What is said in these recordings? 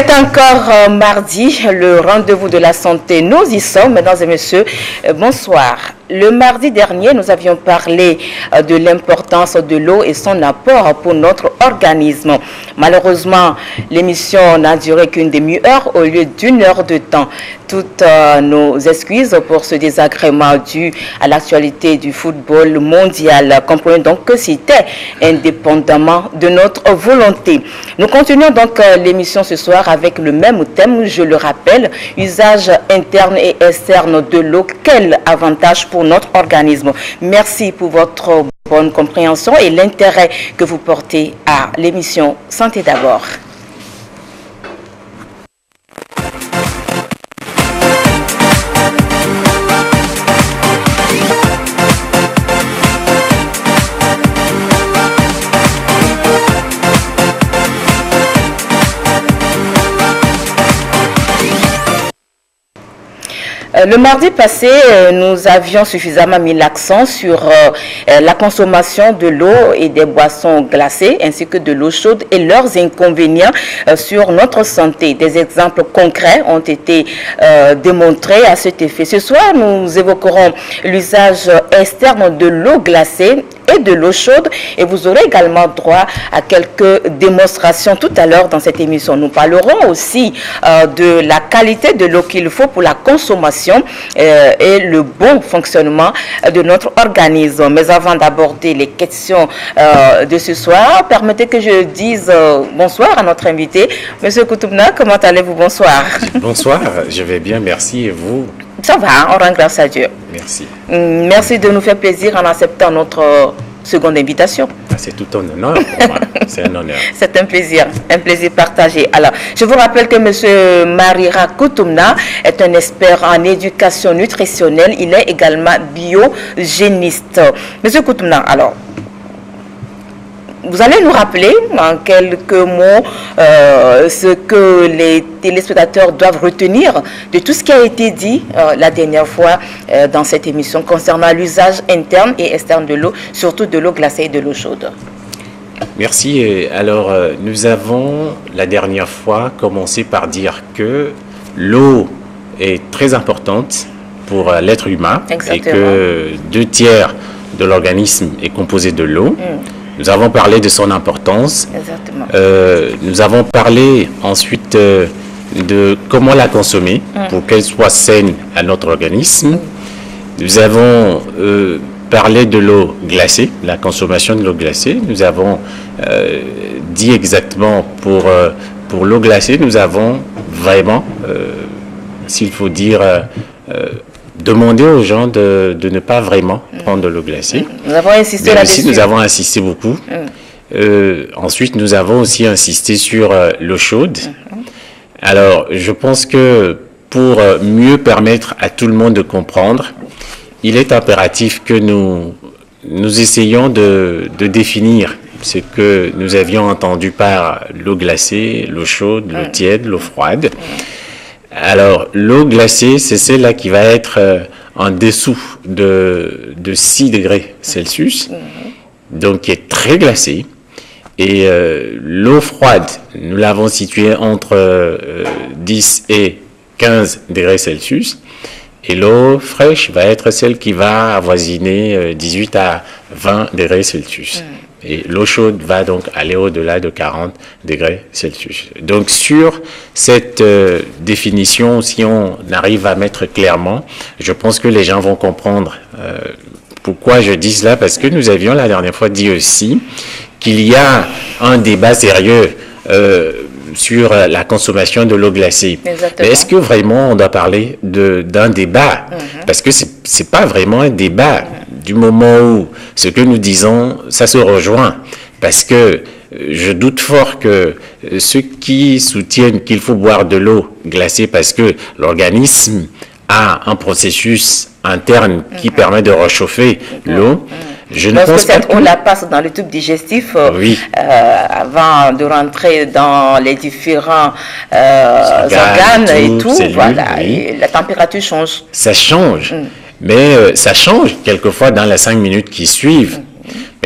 C'est encore mardi, le rendez-vous de la santé. Nous y sommes, mesdames et messieurs. Bonsoir. Le mardi dernier, nous avions parlé de l'importance de l'eau et son apport pour notre organisme. Malheureusement, l'émission n'a duré qu'une demi-heure au lieu d'une heure de temps. Toutes nos excuses pour ce désagrément dû à l'actualité du football mondial. Comprenez donc que c'était indépendamment de notre volonté. Nous continuons donc l'émission ce soir avec le même thème, je le rappelle, usage interne et externe de l'eau. Quel avantage pour notre organisme? Merci pour votre bonne compréhension et l'intérêt que vous portez à l'émission Santé d'abord. Le mardi passé, nous avions suffisamment mis l'accent sur la consommation de l'eau et des boissons glacées ainsi que de l'eau chaude et leurs inconvénients sur notre santé. Des exemples concrets ont été démontrés à cet effet. Ce soir, nous évoquerons l'usage externe de l'eau glacée et de l'eau chaude et vous aurez également droit à quelques démonstrations tout à l'heure dans cette émission. Nous parlerons aussi de la qualité de l'eau qu'il faut pour la consommation et le bon fonctionnement de notre organisme. Mais avant d'aborder les questions de ce soir, permettez que je dise bonsoir à notre invité. Monsieur Koutoumna, comment allez-vous? Bonsoir. Bonsoir, je vais bien, merci. Et vous? Ça va, on rend grâce à Dieu. Merci. Merci de nous faire plaisir en acceptant notre seconde invitation. C'est tout un honneur pour moi. C'est un honneur. C'est un plaisir partagé. Alors, je vous rappelle que M. Marira Koutoumna est un expert en éducation nutritionnelle. Il est également biogéniste. M. Koutoumna, alors, vous allez nous rappeler en quelques mots ce que les téléspectateurs doivent retenir de tout ce qui a été dit la dernière fois dans cette émission concernant l'usage interne et externe de l'eau, surtout de l'eau glacée et de l'eau chaude. Merci. Alors, nous avons la dernière fois commencé par dire que l'eau est très importante pour l'être humain. Exactement. Et que 2/3 de l'organisme est composé de l'eau. Nous avons parlé de son importance. Exactement. Nous avons parlé ensuite de comment la consommer pour qu'elle soit saine à notre organisme. Nous avons parlé de l'eau glacée, la consommation de l'eau glacée. Nous avons dit exactement pour l'eau glacée, nous avons vraiment, s'il faut dire, demander aux gens de ne pas vraiment prendre de l'eau glacée. Nous avons insisté là-dessus. Nous avons insisté beaucoup. Ensuite, nous avons aussi insisté sur l'eau chaude. Alors, je pense que pour mieux permettre à tout le monde de comprendre, il est impératif que nous essayons de définir ce que nous avions entendu par l'eau glacée, l'eau chaude, l'eau tiède, l'eau froide. Alors, l'eau glacée, c'est celle-là qui va être en dessous de 6 degrés Celsius, donc qui est très glacée. Et l'eau froide, nous l'avons située entre 10 et 15 degrés Celsius. Et l'eau fraîche va être celle qui va avoisiner 18 à 20 degrés Celsius. Et l'eau chaude va donc aller au-delà de 40 degrés Celsius. Donc sur cette définition, si on arrive à mettre clairement, je pense que les gens vont comprendre pourquoi je dis cela, parce que nous avions la dernière fois dit aussi qu'il y a un débat sérieux sur la consommation de l'eau glacée. Mais est-ce que vraiment on doit parler d'un débat? Parce que c'est pas vraiment un débat. Du moment où ce que nous disons, ça se rejoint. Parce que je doute fort que ceux qui soutiennent qu'il faut boire de l'eau glacée parce que l'organisme a un processus interne qui permet de réchauffer l'eau, je ne pense pas. On la passe dans le tube digestif avant de rentrer dans les différents organes et tout. Cellules, voilà, et la température change. Ça change. Mais ça change quelquefois dans les 5 minutes qui suivent.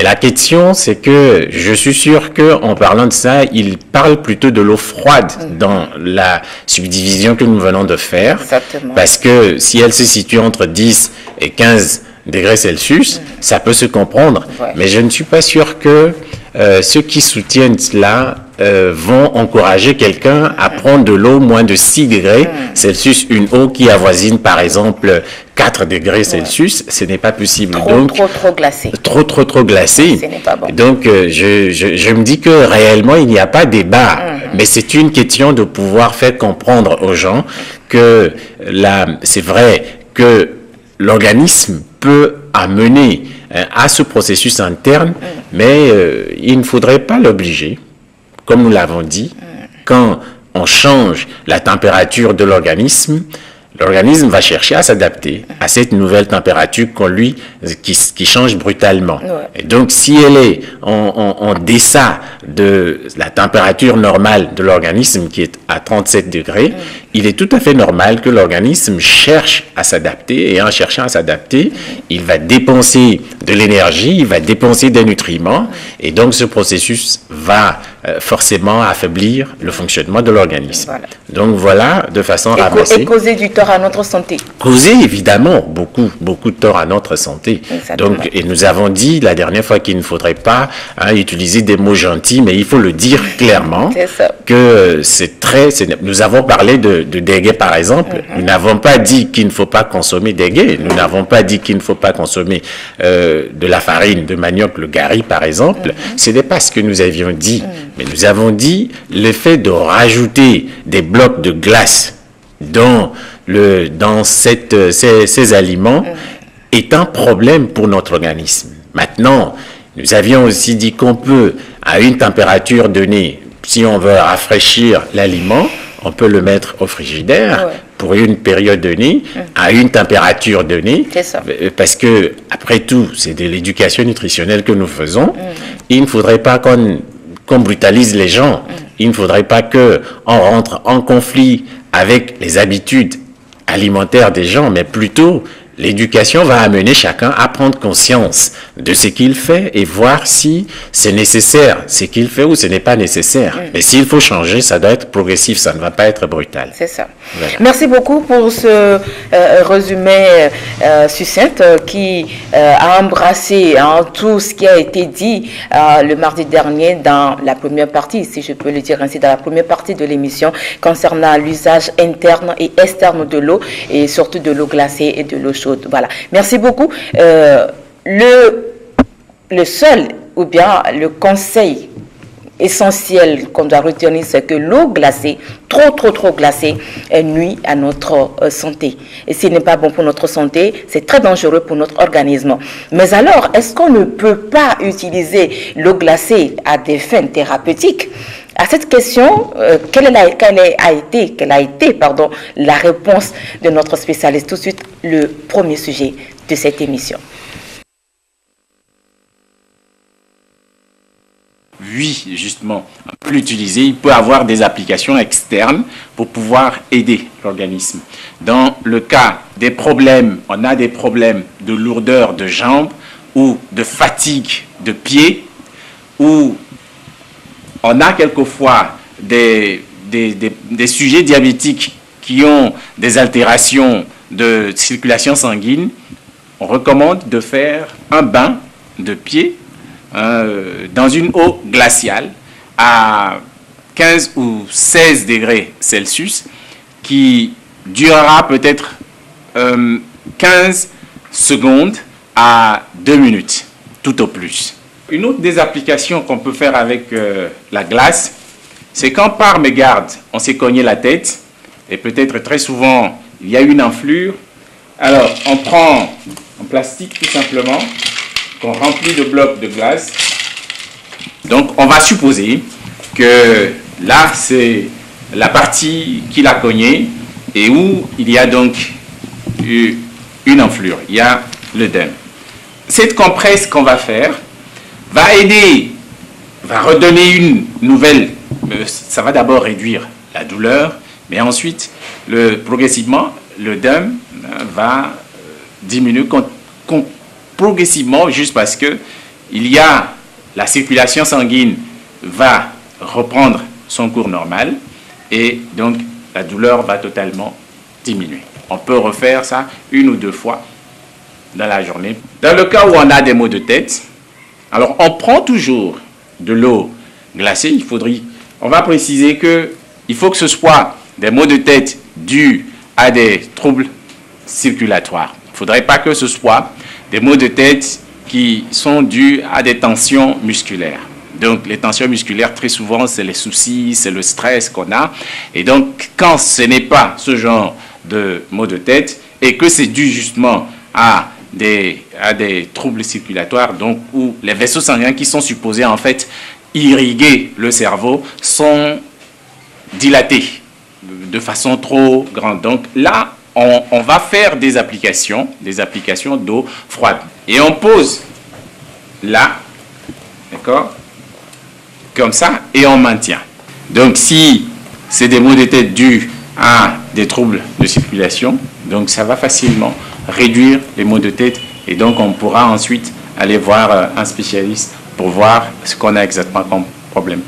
Mais la question, c'est que je suis sûr qu'en parlant de ça, il parle plutôt de l'eau froide dans la subdivision que nous venons de faire. Exactement. Parce que si elle se situe entre 10 et 15 degrés Celsius, ça peut se comprendre. Ouais. Mais je ne suis pas sûr que ceux qui soutiennent cela vont encourager quelqu'un à prendre de l'eau moins de 6 degrés Celsius, une eau qui avoisine par exemple 4 degrés Celsius, ce n'est pas possible. Trop glacé. Trop glacé. Ce n'est pas bon. Donc je me dis que réellement il n'y a pas débat, mais c'est une question de pouvoir faire comprendre aux gens que c'est vrai que l'organisme peut amener à ce processus interne, mais il ne faudrait pas l'obliger. Comme nous l'avons dit, quand on change la température de l'organisme va chercher à s'adapter à cette nouvelle température qui change brutalement. Ouais. Et donc, si elle est en deçà de la température normale de l'organisme qui est à 37 degrés, il est tout à fait normal que l'organisme cherche à s'adapter, et en cherchant à s'adapter, il va dépenser de l'énergie, il va dépenser des nutriments, et donc ce processus va forcément affaiblir le fonctionnement de l'organisme. Voilà. Donc voilà, de façon ramassée. Et causer du tort à notre santé. Causer évidemment beaucoup de tort à notre santé. Exactement. Donc, et nous avons dit la dernière fois qu'il ne faudrait pas utiliser des mots gentils, mais il faut le dire clairement. C'est ça. Que nous avons parlé de dégué par exemple. Nous n'avons pas dit qu'il ne faut pas consommer dégué. Nous n'avons pas dit qu'il ne faut pas consommer de la farine de manioc, le gari par exemple. Ce n'est pas ce que nous avions dit. Mais nous avons dit le fait de rajouter des blocs de glace dans ces aliments est un problème pour notre organisme. Maintenant, nous avions aussi dit qu'on peut, à une température donnée, si on veut rafraîchir l'aliment, on peut le mettre au frigidaire pour une période donnée, à une température donnée. C'est ça. Parce que, après tout, c'est de l'éducation nutritionnelle que nous faisons. Il ne faudrait pas qu'on brutalise les gens. Il ne faudrait pas qu'on rentre en conflit avec les habitudes alimentaires des gens, mais plutôt l'éducation va amener chacun à prendre conscience de ce qu'il fait et voir si c'est nécessaire ce qu'il fait ou ce n'est pas nécessaire. Mais s'il faut changer, ça doit être progressif, ça ne va pas être brutal. C'est ça. Voilà. Merci beaucoup pour ce résumé succinct qui a embrassé tout ce qui a été dit le mardi dernier dans la première partie, si je peux le dire ainsi, dans la première partie de l'émission concernant l'usage interne et externe de l'eau et surtout de l'eau glacée et de l'eau chaude. Voilà. Merci beaucoup. Le seul ou bien le conseil essentiel qu'on doit retenir, c'est que l'eau glacée, trop glacée, nuit à notre santé. Et ce n'est pas bon pour notre santé, c'est très dangereux pour notre organisme. Mais alors, est-ce qu'on ne peut pas utiliser l'eau glacée à des fins thérapeutiques? À cette question, quelle a été la réponse de notre spécialiste? Tout de suite, le premier sujet de cette émission. Oui, justement, on peut l'utiliser. Il peut avoir des applications externes pour pouvoir aider l'organisme. Dans le cas des problèmes, on a des problèmes de lourdeur de jambes ou de fatigue de pieds, ou on a quelquefois des sujets diabétiques qui ont des altérations de circulation sanguine. On recommande de faire un bain de pied dans une eau glaciale à 15 ou 16 degrés Celsius qui durera peut-être 15 secondes à 2 minutes, tout au plus. Une autre des applications qu'on peut faire avec la glace, c'est quand par mégarde, on s'est cogné la tête et peut-être très souvent il y a une enflure. Alors on prend en plastique tout simplement, qu'on remplit de blocs de glace. Donc, on va supposer que là, c'est la partie qu'il a cognée et où il y a donc une enflure. Il y a l'œdème. Cette compresse qu'on va faire va aider, va redonner une nouvelle. Ça va d'abord réduire la douleur, mais ensuite, progressivement, l'œdème va diminuer progressivement, juste parce que la circulation sanguine va reprendre son cours normal et donc la douleur va totalement diminuer. On peut refaire ça 1 ou 2 fois dans la journée. Dans le cas où on a des maux de tête, alors on prend toujours de l'eau glacée. On va préciser qu'il faut que ce soit des maux de tête dus à des troubles circulatoires. Il ne faudrait pas que ce soit des maux de tête qui sont dus à des tensions musculaires. Donc, les tensions musculaires, très souvent, c'est les soucis, c'est le stress qu'on a. Et donc, quand ce n'est pas ce genre de maux de tête et que c'est dû justement à des troubles circulatoires, donc où les vaisseaux sanguins qui sont supposés en fait irriguer le cerveau sont dilatés de façon trop grande. Donc là, on va faire des applications d'eau froide. Et on pose là, d'accord, comme ça, et on maintient. Donc si c'est des maux de tête dus à des troubles de circulation, donc ça va facilement réduire les maux de tête et donc on pourra ensuite aller voir un spécialiste pour voir ce qu'on a exactement comme problème.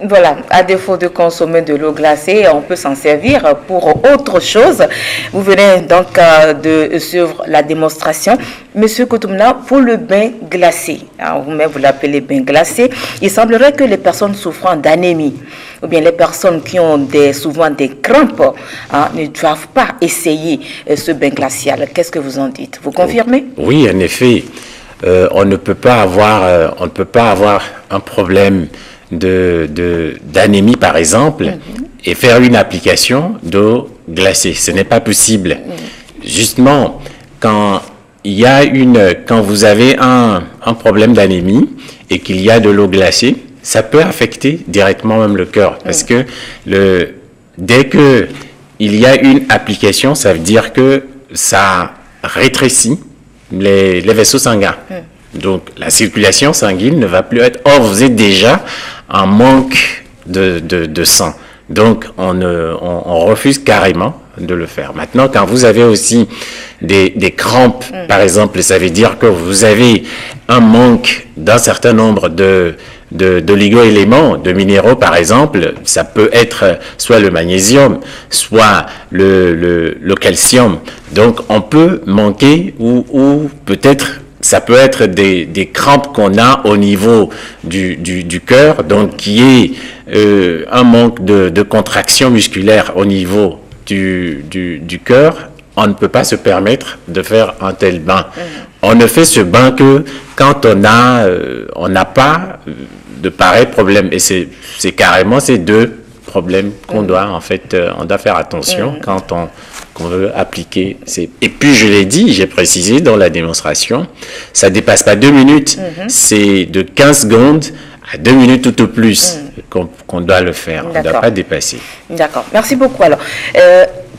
Voilà, à défaut de consommer de l'eau glacée, on peut s'en servir pour autre chose. Vous venez donc de suivre la démonstration. Monsieur Koutoumna, pour le bain glacé, vous-même vous l'appelez bain glacé, il semblerait que les personnes souffrant d'anémie ou bien les personnes qui ont souvent des crampes ne doivent pas essayer ce bain glacial. Qu'est-ce que vous en dites? Vous confirmez? Oui, en effet, on ne peut pas avoir un problème d'anémie par exemple et faire une application d'eau glacée. Ce n'est pas possible. Justement, quand vous avez un problème d'anémie et qu'il y a de l'eau glacée, ça peut affecter directement même le cœur parce que dès que il y a une application, ça veut dire que ça rétrécit les vaisseaux sanguins. Donc, la circulation sanguine ne va plus être... Or, vous êtes déjà en manque de sang. Donc, on refuse carrément de le faire. Maintenant, quand vous avez aussi des crampes, par exemple, ça veut dire que vous avez un manque d'un certain nombre d'oligo-éléments, de minéraux, par exemple. Ça peut être soit le magnésium, soit le calcium. Donc, on peut manquer ou peut-être... Ça peut être des crampes qu'on a au niveau du cœur, donc qui est un manque de contraction musculaire au niveau du cœur. On ne peut pas se permettre de faire un tel bain. On ne fait ce bain que quand on n'a pas de pareils problèmes. Et c'est carrément ces deux problèmes qu'on doit en fait, on doit faire attention quand qu'on veut appliquer. Et puis je l'ai dit, j'ai précisé dans la démonstration, ça ne dépasse pas 2 minutes, c'est de 15 secondes à 2 minutes tout au plus qu'on doit le faire, on ne doit pas dépasser. D'accord, merci beaucoup. Alors,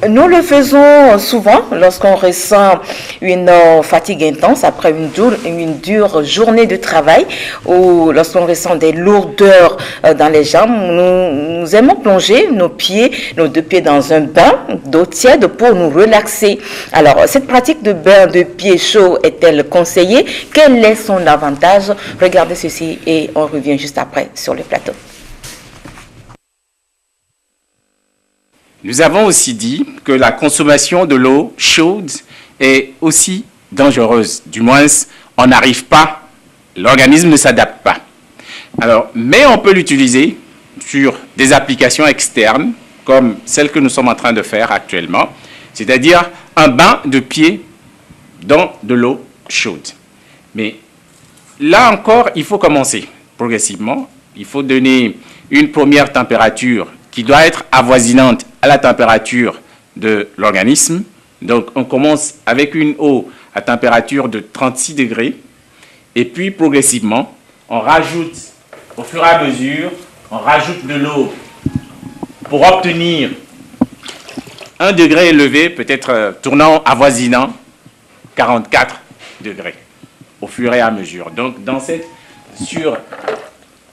nous le faisons souvent lorsqu'on ressent une fatigue intense après une dure journée de travail ou lorsqu'on ressent des lourdeurs dans les jambes. Nous aimons plonger nos 2 pieds dans un bain d'eau tiède pour nous relaxer. Alors, cette pratique de bain de pieds chauds est-elle conseillée? Quel est son avantage? Regardez ceci et on revient juste après sur le plateau. Nous avons aussi dit que la consommation de l'eau chaude est aussi dangereuse. Du moins, on n'arrive pas, l'organisme ne s'adapte pas. Alors, mais on peut l'utiliser sur des applications externes, comme celle que nous sommes en train de faire actuellement, c'est-à-dire un bain de pied dans de l'eau chaude. Mais là encore, il faut commencer progressivement. Il faut donner une première température qui doit être avoisinante à la température de l'organisme. Donc, on commence avec une eau à température de 36 degrés. Et puis, progressivement, on rajoute, au fur et à mesure, on rajoute de l'eau pour obtenir un degré élevé, peut-être tournant, avoisinant 44 degrés, au fur et à mesure. Donc,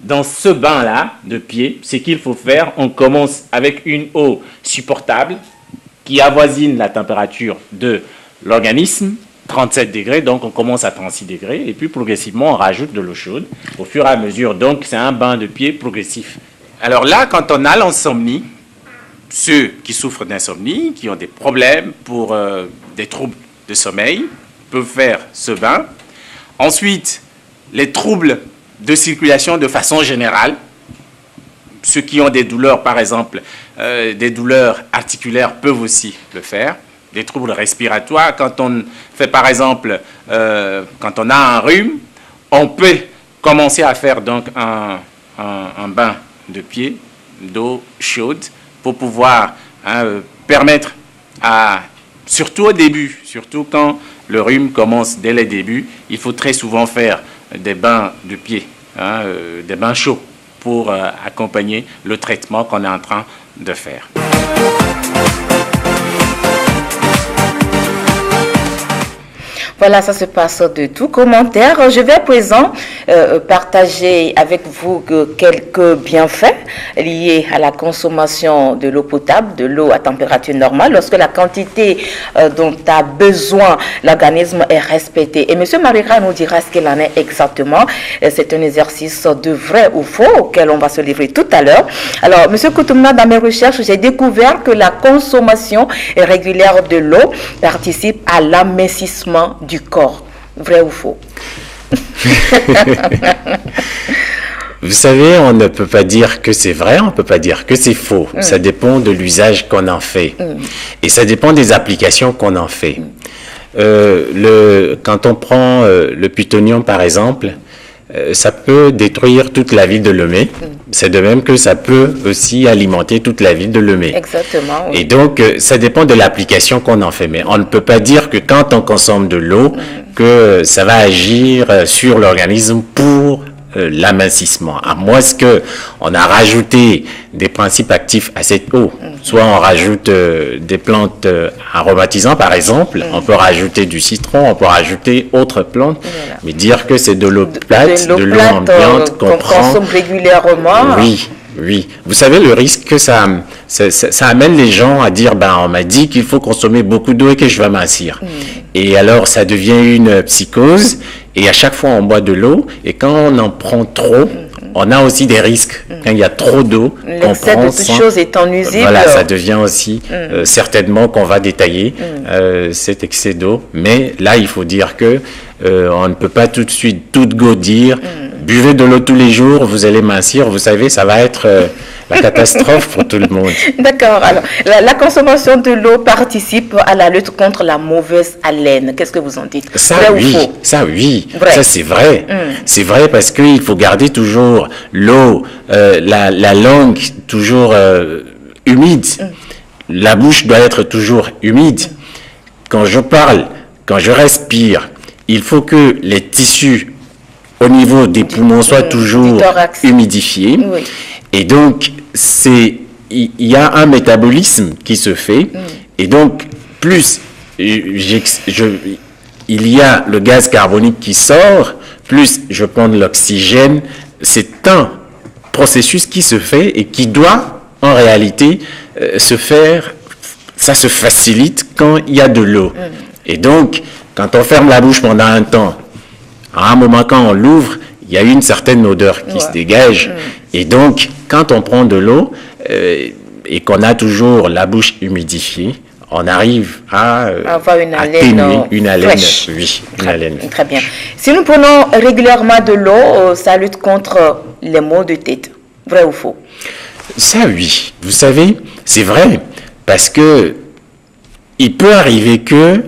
dans ce bain-là de pied, ce qu'il faut faire, on commence avec une eau supportable, qui avoisine la température de l'organisme, 37 degrés, donc on commence à 36 degrés, et puis progressivement on rajoute de l'eau chaude au fur et à mesure. Donc c'est un bain de pied progressif. Alors là, quand on a l'insomnie, ceux qui souffrent d'insomnie, qui ont des problèmes pour des troubles de sommeil, peuvent faire ce bain. Ensuite, les troubles de circulation de façon générale, ceux qui ont des douleurs, par exemple, des douleurs articulaires peuvent aussi le faire. Des troubles respiratoires, quand on fait par exemple, quand on a un rhume, on peut commencer à faire donc un bain de pied, d'eau chaude, pour pouvoir permettre à, surtout au début, surtout quand le rhume commence dès les débuts, il faut très souvent faire des bains de pied, des bains chauds pour accompagner le traitement qu'on est en train de faire. Voilà, ça se passe de tout commentaire. Je vais à présent partager avec vous quelques bienfaits liés à la consommation de l'eau potable, de l'eau à température normale, lorsque la quantité dont a besoin l'organisme est respectée. Et M. Marira nous dira ce qu'il en est exactement. C'est un exercice de vrai ou faux auquel on va se livrer tout à l'heure. Alors, M. Koutoumna, dans mes recherches, j'ai découvert que la consommation régulière de l'eau participe à l'amincissement du corps. Vrai ou faux? Vous savez, on ne peut pas dire que c'est vrai, on ne peut pas dire que c'est faux. Ça dépend de l'usage qu'on en fait. Et ça dépend des applications qu'on en fait. Quand on prend le plutonium, par exemple, ça peut détruire toute la ville de Lomé. C'est de même que ça peut aussi alimenter toute la ville de Lomé. Exactement. Oui. Et donc, ça dépend de l'application qu'on en fait. Mais on ne peut pas dire que quand on consomme de l'eau, que ça va agir sur l'organisme pour l'amincissement. À moins qu'on a rajouté des principes actifs à cette eau. Soit on rajoute des plantes aromatisantes, par exemple. On peut rajouter du citron, on peut rajouter autres plantes. Voilà. Mais dire que c'est de l'eau plate, de l'eau ambiante qu'on consomme régulièrement. Oui. Oui, vous savez le risque que ça amène les gens à dire on m'a dit qu'il faut consommer beaucoup d'eau et que je vais mincir. Et alors ça devient une psychose et à chaque fois on boit de l'eau et quand on en prend trop, on a aussi des risques. Quand il y a trop d'eau, l'excès de toute chose étant nuisible. Voilà, ça devient aussi certainement qu'on va détailler cet excès d'eau. Mais là, il faut dire que on ne peut pas tout de suite tout go dire buvez de l'eau tous les jours, vous allez mincir. Vous savez, ça va être la catastrophe pour tout le monde. D'accord. Alors, la consommation de l'eau participe à la lutte contre la mauvaise haleine. Qu'est-ce que vous en dites? Ça, oui. Ça, oui. Vrai. Ça, c'est vrai. C'est vrai parce qu'il faut garder toujours l'eau, la langue toujours humide. La bouche doit être toujours humide. Quand je parle, quand je respire, il faut que les tissus au niveau des poumons soient toujours humidifiés. Oui. Et donc, il y a un métabolisme qui se fait. Et donc, plus il y a le gaz carbonique qui sort, plus je prends de l'oxygène. C'est un processus qui se fait et qui doit, en réalité, se faire. Ça se facilite quand il y a de l'eau. Et donc, quand on ferme la bouche pendant un temps, à un moment quand on l'ouvre, il y a une certaine odeur qui se dégage. Et donc, quand on prend de l'eau et qu'on a toujours la bouche humidifiée, on arrive à avoir une haleine fraîche. Oui, une haleine. Très bien. Si nous prenons régulièrement de l'eau, ça lutte contre les maux de tête. Vrai ou faux? Ça, oui. Vous savez, c'est vrai. Parce que il peut arriver que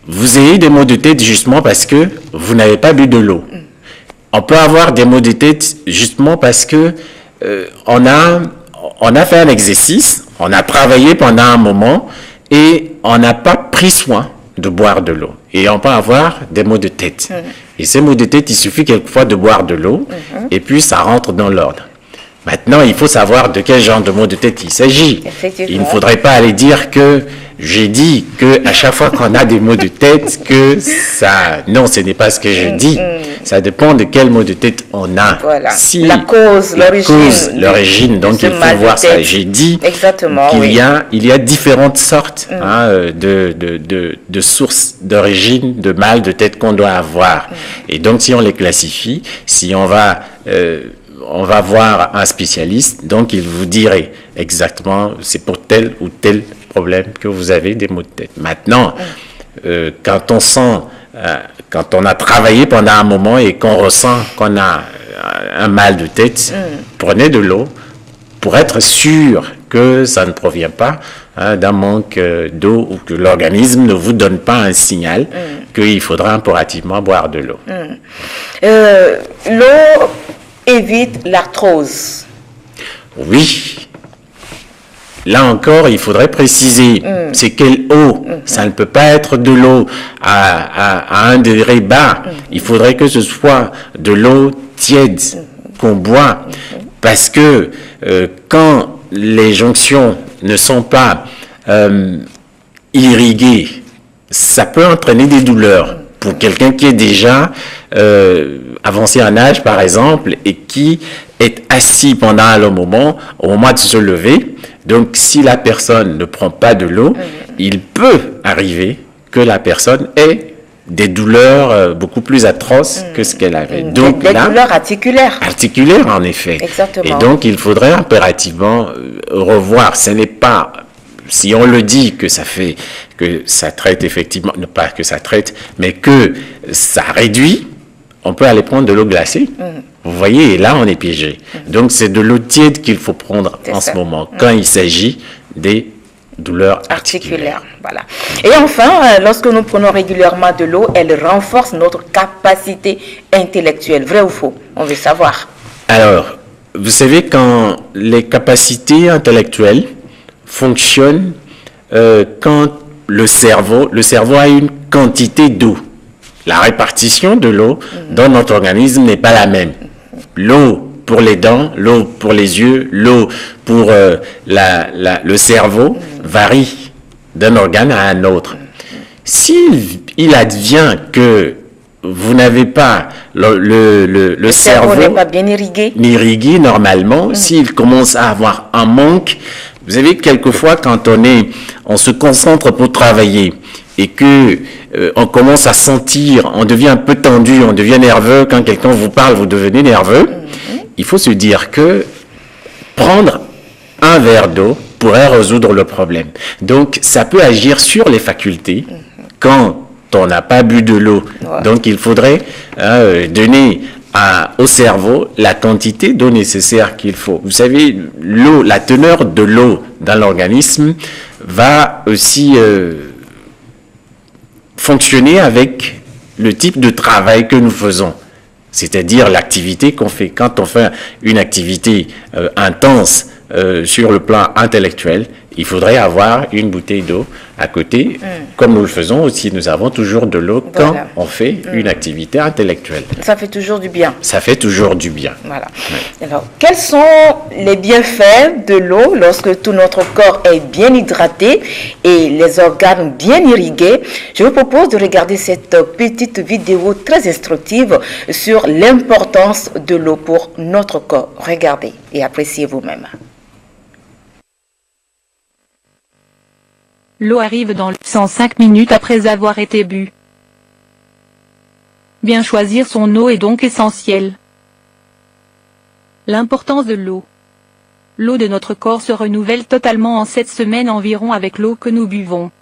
vous ayez des maux de tête justement parce que vous n'avez pas bu de l'eau. On peut avoir des maux de tête justement parce que on a fait un exercice, on a travaillé pendant un moment et on n'a pas pris soin de boire de l'eau. Et on peut avoir des maux de tête. Et ces maux de tête, il suffit quelquefois de boire de l'eau et puis ça rentre dans l'ordre. Maintenant, il faut savoir de quel genre de maux de tête il s'agit. Il ne faudrait pas aller dire que j'ai dit que à chaque fois qu'on a des maux de tête, que ça... Non, ce n'est pas ce que je dis. Ça dépend de quel maux de tête on a. Voilà. Si la cause, l'origine. Donc, il faut voir ça. J'ai dit qu'il y a différentes sortes de sources d'origine de mal de tête qu'on doit avoir. Et donc, si on les classifie, si on va voir un spécialiste, donc il vous dirait exactement c'est pour tel ou tel problème que vous avez des maux de tête. Maintenant, quand on a travaillé pendant un moment et qu'on ressent qu'on a un mal de tête, prenez de l'eau pour être sûr que ça ne provient pas d'un manque d'eau ou que l'organisme ne vous donne pas un signal qu'il faudra impérativement boire de l'eau. L'eau évite l'arthrose. Oui. Là encore, il faudrait préciser c'est quelle eau. Ça ne peut pas être de l'eau à 1 degré bas. Il faudrait que ce soit de l'eau tiède qu'on boit. Parce que quand les jonctions ne sont pas irriguées, ça peut entraîner des douleurs. Pour quelqu'un qui est déjà avancé en âge, par exemple, et qui est assis pendant un long moment, au moment de se lever, donc si la personne ne prend pas de l'eau, il peut arriver que la personne ait des douleurs beaucoup plus atroces que ce qu'elle avait. Donc des douleurs articulaires. Articulaires, en effet. Exactement. Et donc, il faudrait impérativement revoir. Ce n'est pas... Si on le dit que ça fait, que ça traite effectivement, non pas que ça traite, mais que ça réduit, on peut aller prendre de l'eau glacée. Vous voyez, et là, on est piégé. Donc, c'est de l'eau tiède qu'il faut prendre en ce moment, quand il s'agit des douleurs articulaires. Voilà. Et enfin, lorsque nous prenons régulièrement de l'eau, elle renforce notre capacité intellectuelle. Vrai ou faux? On veut savoir. Alors, vous savez, quand les capacités intellectuelles fonctionne quand le cerveau a une quantité d'eau. La répartition de l'eau dans notre organisme n'est pas la même. L'eau pour les dents, l'eau pour les yeux, l'eau pour le cerveau varie d'un organe à un autre. S'il advient que vous n'avez pas le cerveau n'est pas bien irrigué normalement, s'il commence à avoir un manque, vous savez, quelquefois, quand on se concentre pour travailler et que on commence à sentir, on devient un peu tendu, on devient nerveux, quand quelqu'un vous parle, vous devenez nerveux, il faut se dire que prendre un verre d'eau pourrait résoudre le problème. Donc, ça peut agir sur les facultés quand on n'a pas bu de l'eau. Donc, il faudrait donner au cerveau la quantité d'eau nécessaire qu'il faut. Vous savez, l'eau, la teneur de l'eau dans l'organisme va aussi fonctionner avec le type de travail que nous faisons. C'est-à-dire l'activité qu'on fait. Quand on fait une activité intense sur le plan intellectuel, il faudrait avoir une bouteille d'eau à côté, comme nous le faisons aussi. Nous avons toujours de l'eau quand on fait une activité intellectuelle. Ça fait toujours du bien. Ça fait toujours du bien. Voilà. Ouais. Alors, quels sont les bienfaits de l'eau lorsque tout notre corps est bien hydraté et les organes bien irrigués? Je vous propose de regarder cette petite vidéo très instructive sur l'importance de l'eau pour notre corps. Regardez et appréciez vous-même. L'eau arrive dans le sang 5 minutes après avoir été bu. Bien choisir son eau est donc essentiel. L'importance de l'eau. L'eau de notre corps se renouvelle totalement en 7 semaines environ avec l'eau que nous buvons.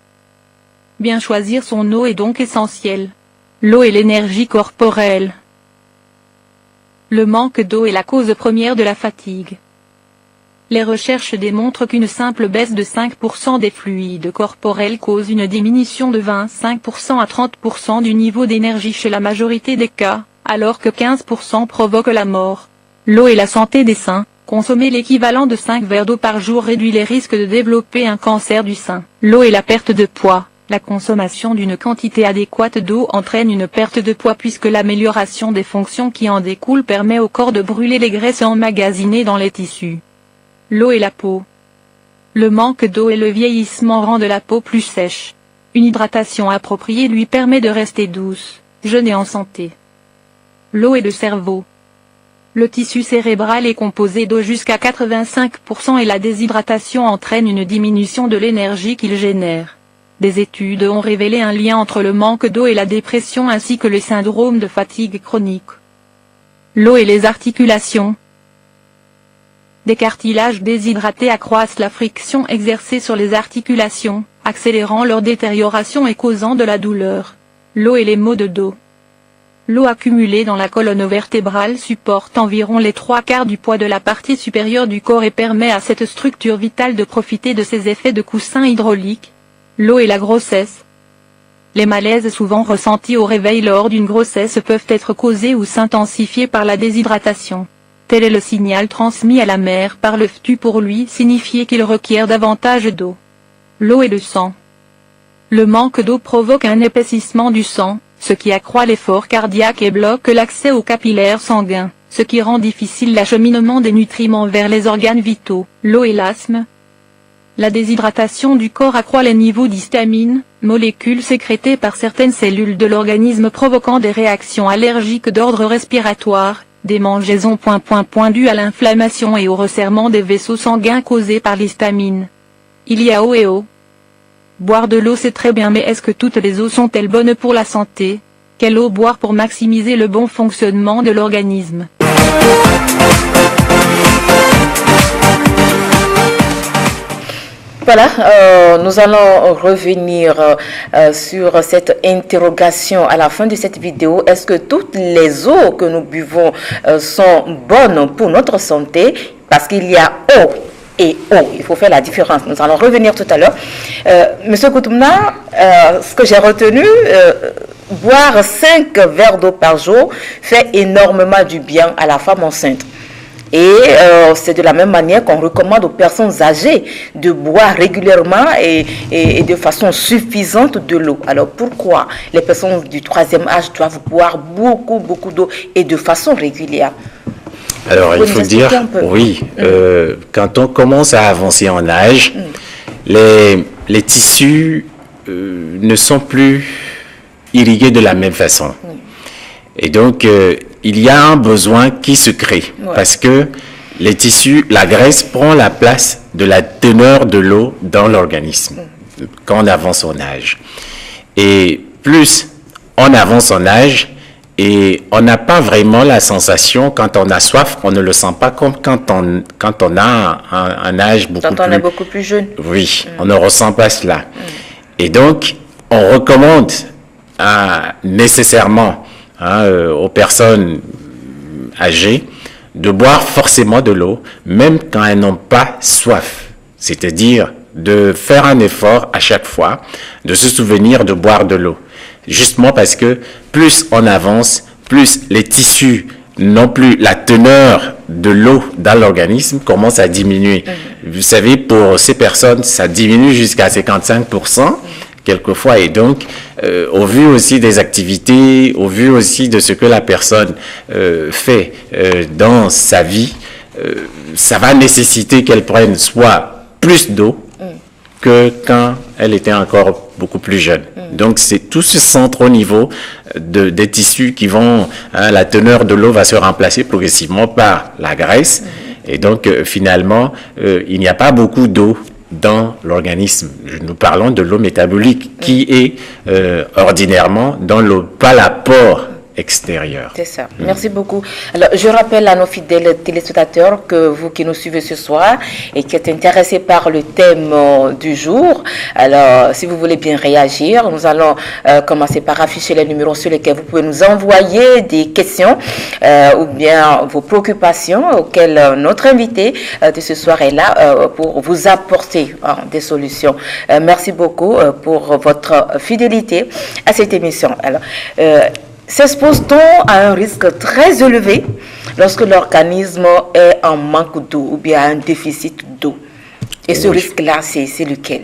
Bien choisir son eau est donc essentiel. L'eau est l'énergie corporelle. Le manque d'eau est la cause première de la fatigue. Les recherches démontrent qu'une simple baisse de 5% des fluides corporels cause une diminution de 25% à 30% du niveau d'énergie chez la majorité des cas, alors que 15% provoque la mort. L'eau est la santé des seins. Consommer l'équivalent de 5 verres d'eau par jour réduit les risques de développer un cancer du sein. L'eau est la perte de poids. La consommation d'une quantité adéquate d'eau entraîne une perte de poids puisque l'amélioration des fonctions qui en découlent permet au corps de brûler les graisses emmagasinées dans les tissus. L'eau et la peau. Le manque d'eau et le vieillissement rendent la peau plus sèche. Une hydratation appropriée lui permet de rester douce, jeune et en santé. L'eau et le cerveau. Le tissu cérébral est composé d'eau jusqu'à 85% et la déshydratation entraîne une diminution de l'énergie qu'il génère. Des études ont révélé un lien entre le manque d'eau et la dépression ainsi que le syndrome de fatigue chronique. L'eau et les articulations. Des cartilages déshydratés accroissent la friction exercée sur les articulations, accélérant leur détérioration et causant de la douleur. L'eau et les maux de dos. L'eau accumulée dans la colonne vertébrale supporte environ les 3/4 du poids de la partie supérieure du corps et permet à cette structure vitale de profiter de ses effets de coussin hydraulique. L'eau et la grossesse. Les malaises souvent ressentis au réveil lors d'une grossesse peuvent être causés ou s'intensifier par la déshydratation. Tel est le signal transmis à la mère par le fœtus pour lui signifier qu'il requiert davantage d'eau. L'eau et le sang. Le manque d'eau provoque un épaississement du sang, ce qui accroît l'effort cardiaque et bloque l'accès aux capillaires sanguins, ce qui rend difficile l'acheminement des nutriments vers les organes vitaux. L'eau et l'asthme. La déshydratation du corps accroît les niveaux d'histamine, molécule sécrétée par certaines cellules de l'organisme provoquant des réactions allergiques d'ordre respiratoire, démangeaisons dues à l'inflammation et au resserrement des vaisseaux sanguins causés par l'histamine. Il y a eau et eau. Boire de l'eau c'est très bien mais est-ce que toutes les eaux sont-elles bonnes pour la santé? Quelle eau boire pour maximiser le bon fonctionnement de l'organisme? Voilà, nous allons revenir sur cette interrogation à la fin de cette vidéo. Est-ce que toutes les eaux que nous buvons sont bonnes pour notre santé? Parce qu'il y a eau et eau, il faut faire la différence. Nous allons revenir tout à l'heure. Monsieur Koutoumna, ce que j'ai retenu, boire 5 verres d'eau par jour fait énormément du bien à la femme enceinte. Et c'est de la même manière qu'on recommande aux personnes âgées de boire régulièrement et de façon suffisante de l'eau. Alors pourquoi les personnes du 3e âge doivent boire beaucoup d'eau et de façon régulière? Alors il faut dire, oui, quand on commence à avancer en âge, les tissus ne sont plus irrigués de la même façon. Et donc, il y a un besoin qui se crée parce que les tissus, la graisse prend la place de la teneur de l'eau dans l'organisme quand on avance en âge. Et plus on avance en âge et on n'a pas vraiment la sensation quand on a soif, on ne le sent pas comme quand on a un âge beaucoup plus... Quand on est beaucoup plus jeune. Oui, on ne ressent pas cela. Et donc, on recommande nécessairement aux personnes âgées de boire forcément de l'eau, même quand elles n'ont pas soif. C'est-à-dire de faire un effort à chaque fois, de se souvenir de boire de l'eau. Justement parce que plus on avance, plus les tissus n'ont plus la teneur de l'eau dans l'organisme commence à diminuer. Vous savez, pour ces personnes, ça diminue jusqu'à 55%. Quelquefois, et donc, au vu aussi des activités, au vu aussi de ce que la personne fait dans sa vie, ça va nécessiter qu'elle prenne soit plus d'eau que quand elle était encore beaucoup plus jeune. Donc, c'est tout ce centre au niveau des tissus qui vont, la teneur de l'eau va se remplacer progressivement par la graisse. Et donc, finalement, il n'y a pas beaucoup d'eau dans l'organisme. Nous parlons de l'eau métabolique qui est ordinairement dans l'eau, pas l'apport extérieur. C'est ça. Merci beaucoup. Alors, je rappelle à nos fidèles téléspectateurs que vous qui nous suivez ce soir et qui êtes intéressés par le thème du jour, alors si vous voulez bien réagir, nous allons commencer par afficher les numéros sur lesquels vous pouvez nous envoyer des questions ou bien vos préoccupations auxquelles notre invité de ce soir est là pour vous apporter des solutions. Merci beaucoup pour votre fidélité à cette émission. Alors, s'expose-t-on à un risque très élevé lorsque l'organisme est en manque d'eau ou bien à un déficit d'eau? Et ce risque-là, c'est lequel?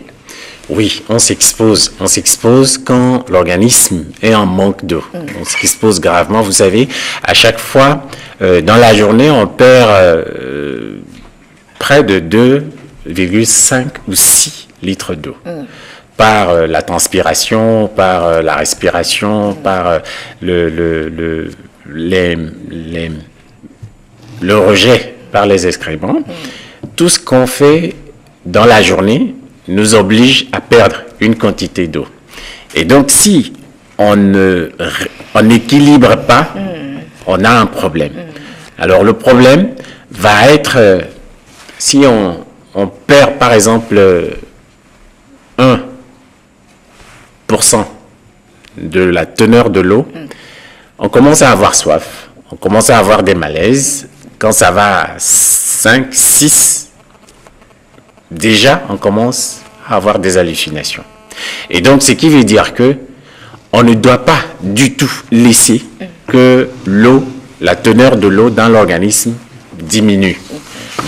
Oui, on s'expose. On s'expose quand l'organisme est en manque d'eau. On s'expose gravement. Vous savez, à chaque fois, dans la journée, on perd près de 2,5 ou 6 litres d'eau. Par la transpiration, par la respiration, par le rejet par les excréments. Tout ce qu'on fait dans la journée nous oblige à perdre une quantité d'eau. Et donc, si on n'équilibre pas, on a un problème. Alors, le problème va être, si on perd, par exemple, 1% de la teneur de l'eau, on commence à avoir soif, on commence à avoir des malaises. Quand ça va à 5, 6, déjà, on commence à avoir des hallucinations. Et donc, ce qui veut dire que on ne doit pas du tout laisser que l'eau, la teneur de l'eau dans l'organisme diminue.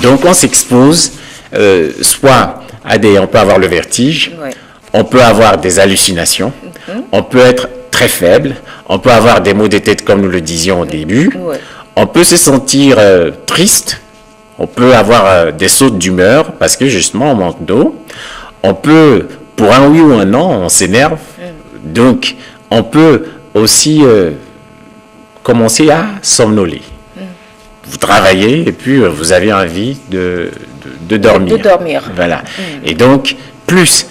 Donc, on s'expose soit à on peut avoir le vertige, on peut avoir des hallucinations, on peut être très faible, on peut avoir des maux de tête comme nous le disions au début, on peut se sentir triste, on peut avoir des sautes d'humeur parce que justement on manque d'eau. On peut, pour un oui ou un non, on s'énerve. Donc, on peut aussi commencer à somnoler. Vous travaillez et puis vous avez envie de dormir. De dormir. Voilà. Et donc, plus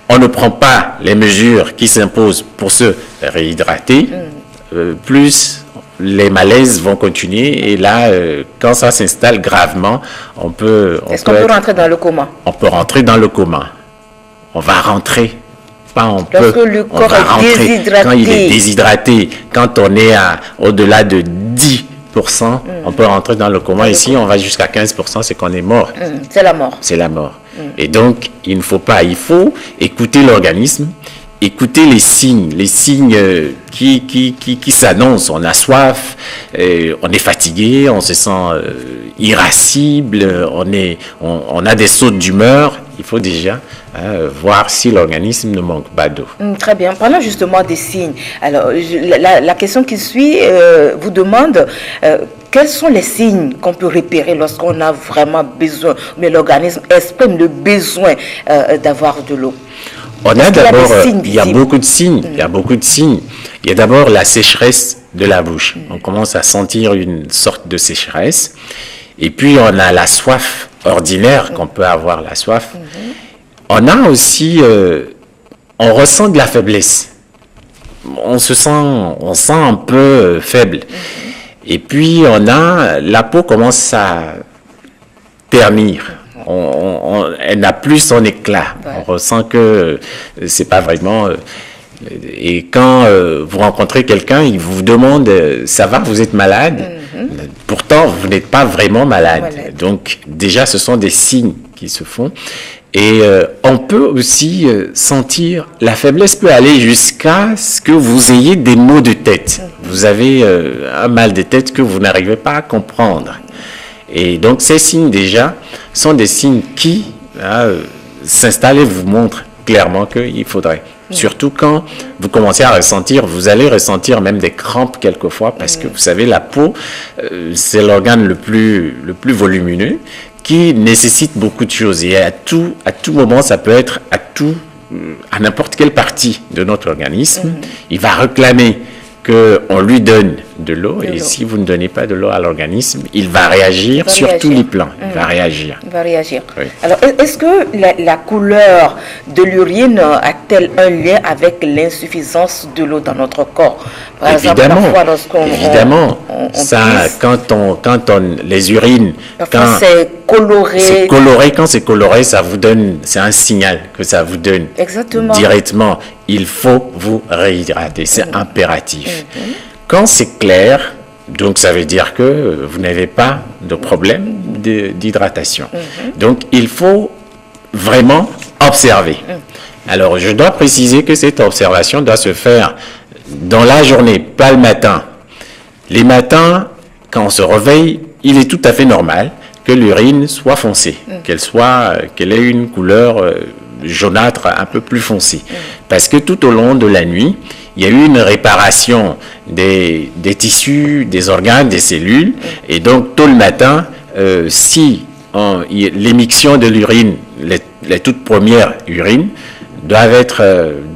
on ne prend pas les mesures qui s'imposent pour se réhydrater, plus les malaises vont continuer et là, quand ça s'installe gravement, on peut... Est-ce qu'on peut rentrer dans le coma? On peut rentrer dans le coma. On va rentrer, pas on peut. Lorsque le corps est déshydraté. Quand il est déshydraté, quand on est au-delà de 10%, on peut rentrer dans le coma. Ici, on va jusqu'à 15%, c'est qu'on est mort. C'est la mort. C'est la mort. Et donc, il ne faut pas, il faut écouter l'organisme, écouter les signes qui s'annoncent. On a soif, on est fatigué, on se sent irascible, on a des sautes d'humeur. Il faut déjà voir si l'organisme ne manque pas d'eau. Très bien. Parlons justement des signes. Alors, la question qui suit vous demande quels sont les signes qu'on peut repérer lorsqu'on a vraiment besoin, mais l'organisme exprime le besoin d'avoir de l'eau. On a d'abord, il y a beaucoup de signes. Il y a beaucoup de signes. Il y a d'abord la sécheresse de la bouche. On commence à sentir une sorte de sécheresse. Et puis, on a la soif ordinaire qu'on peut avoir, la soif. On a aussi, on ressent de la faiblesse. On sent un peu faible. Et puis, la peau commence à ternir. Elle n'a plus son éclat. On ressent que c'est pas vraiment... et quand vous rencontrez quelqu'un, il vous demande « ça va, vous êtes malade ?» Pourtant, vous n'êtes pas vraiment malade. Donc, déjà, ce sont des signes qui se font. Et on peut aussi sentir, la faiblesse peut aller jusqu'à ce que vous ayez des maux de tête. Vous avez un mal de tête que vous n'arrivez pas à comprendre. Et donc, ces signes, déjà, sont des signes qui s'installent et vous montrent clairement qu'il faudrait. Surtout quand vous commencez à ressentir, vous allez ressentir même des crampes quelquefois, parce que vous savez, la peau, c'est l'organe le plus volumineux qui nécessite beaucoup de choses. Et à tout moment, ça peut être à n'importe quelle partie de notre organisme, il va réclamer qu'on lui donne de l'eau, et si vous ne donnez pas de l'eau à l'organisme, il va réagir sur tous les plans. Il va réagir. Il va réagir. Oui. Alors, est-ce que la couleur de l'urine a-t-elle un lien avec l'insuffisance de l'eau dans notre corps? Par exemple, parfois, évidemment. Les urines, quand c'est coloré. Quand c'est coloré, ça vous donne, c'est un signal que ça vous donne. Exactement. Directement. Il faut vous réhydrater, c'est impératif. Quand c'est clair, donc ça veut dire que vous n'avez pas de problème d'hydratation. Donc il faut vraiment observer. Alors je dois préciser que cette observation doit se faire dans la journée, pas le matin. Les matins, quand on se réveille, il est tout à fait normal que l'urine soit foncée, qu'elle ait une couleur jaunâtre un peu plus foncé. Parce que tout au long de la nuit, il y a eu une réparation des tissus, des organes, des cellules. Et donc, tôt le matin, si l'émission de l'urine, les toutes premières urines, doivent être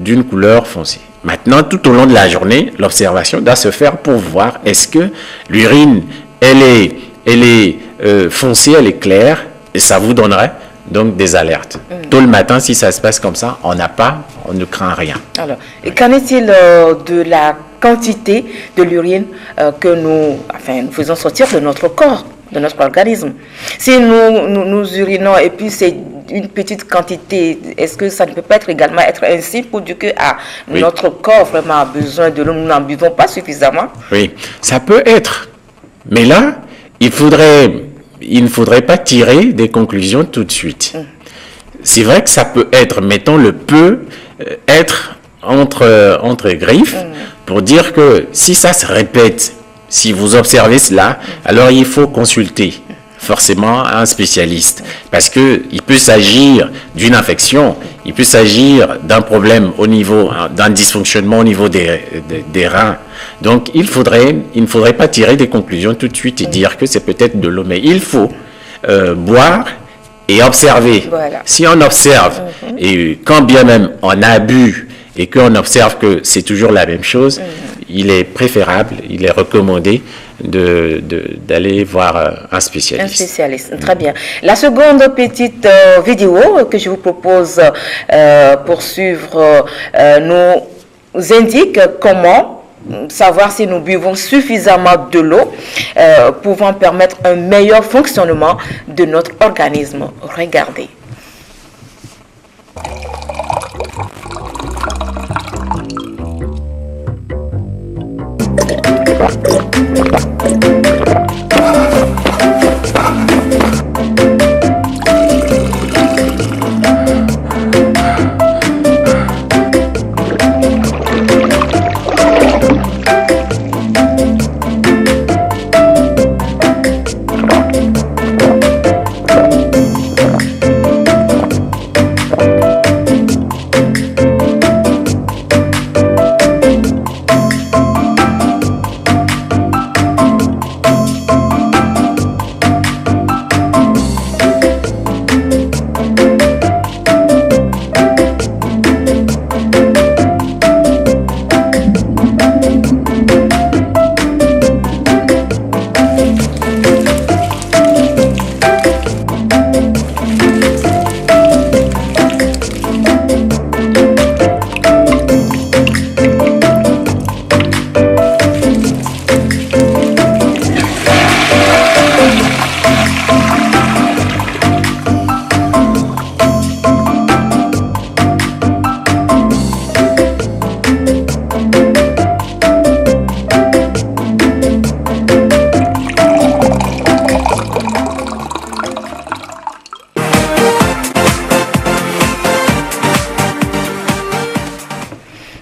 d'une couleur foncée. Maintenant, tout au long de la journée, l'observation doit se faire pour voir est-ce que l'urine, elle est foncée, elle est claire, et ça vous donnerait donc des alertes. Tôt le matin, si ça se passe comme ça, on ne craint rien. Alors, et qu'en est-il de la quantité de l'urine que nous faisons sortir de notre corps, de notre organisme? Si nous urinons et puis c'est une petite quantité, est-ce que ça ne peut pas également être un signe pour dire que notre corps vraiment a besoin de l'eau, nous n'en buvons pas suffisamment? Oui, ça peut être. Mais là, il ne faudrait pas tirer des conclusions tout de suite. C'est vrai que ça peut être, mettons le peut être entre griffes, pour dire que si ça se répète, si vous observez cela, alors il faut consulter forcément un spécialiste. Parce qu'il peut s'agir d'une infection, il peut s'agir d'un problème d'un dysfonctionnement au niveau des reins. Donc il ne faudrait pas tirer des conclusions tout de suite et dire que c'est peut-être de l'eau, mais il faut boire et observer. Voilà. Si on observe, et quand bien même on a bu et qu'on observe que c'est toujours la même chose, il est préférable, il est recommandé d'aller voir un spécialiste. Un spécialiste, très bien. La seconde petite vidéo que je vous propose pour suivre nous indique comment savoir si nous buvons suffisamment de l'eau pouvant permettre un meilleur fonctionnement de notre organisme. Regardez.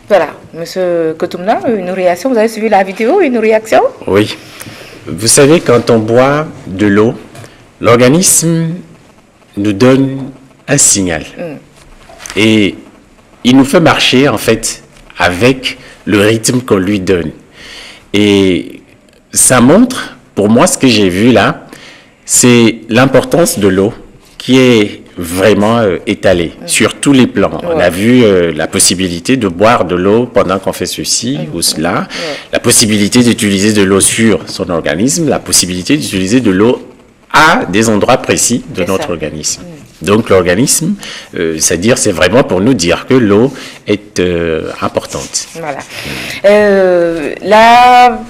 Voilà, Monsieur Kotoumna, une réaction, vous avez suivi la vidéo, une réaction? Oui. Vous savez, quand on boit de l'eau, l'organisme nous donne un signal. Et il nous fait marcher, en fait, avec le rythme qu'on lui donne. Et ça montre, pour moi, ce que j'ai vu là, c'est l'importance de l'eau qui est vraiment étalée sur tous les plans. On a vu la possibilité de boire de l'eau pendant qu'on fait ceci ou cela, la possibilité d'utiliser de l'eau sur son organisme, la possibilité d'utiliser de l'eau à des endroits précis de notre organisme. Donc l'organisme, c'est-à-dire, c'est vraiment pour nous dire que l'eau est importante. Voilà. La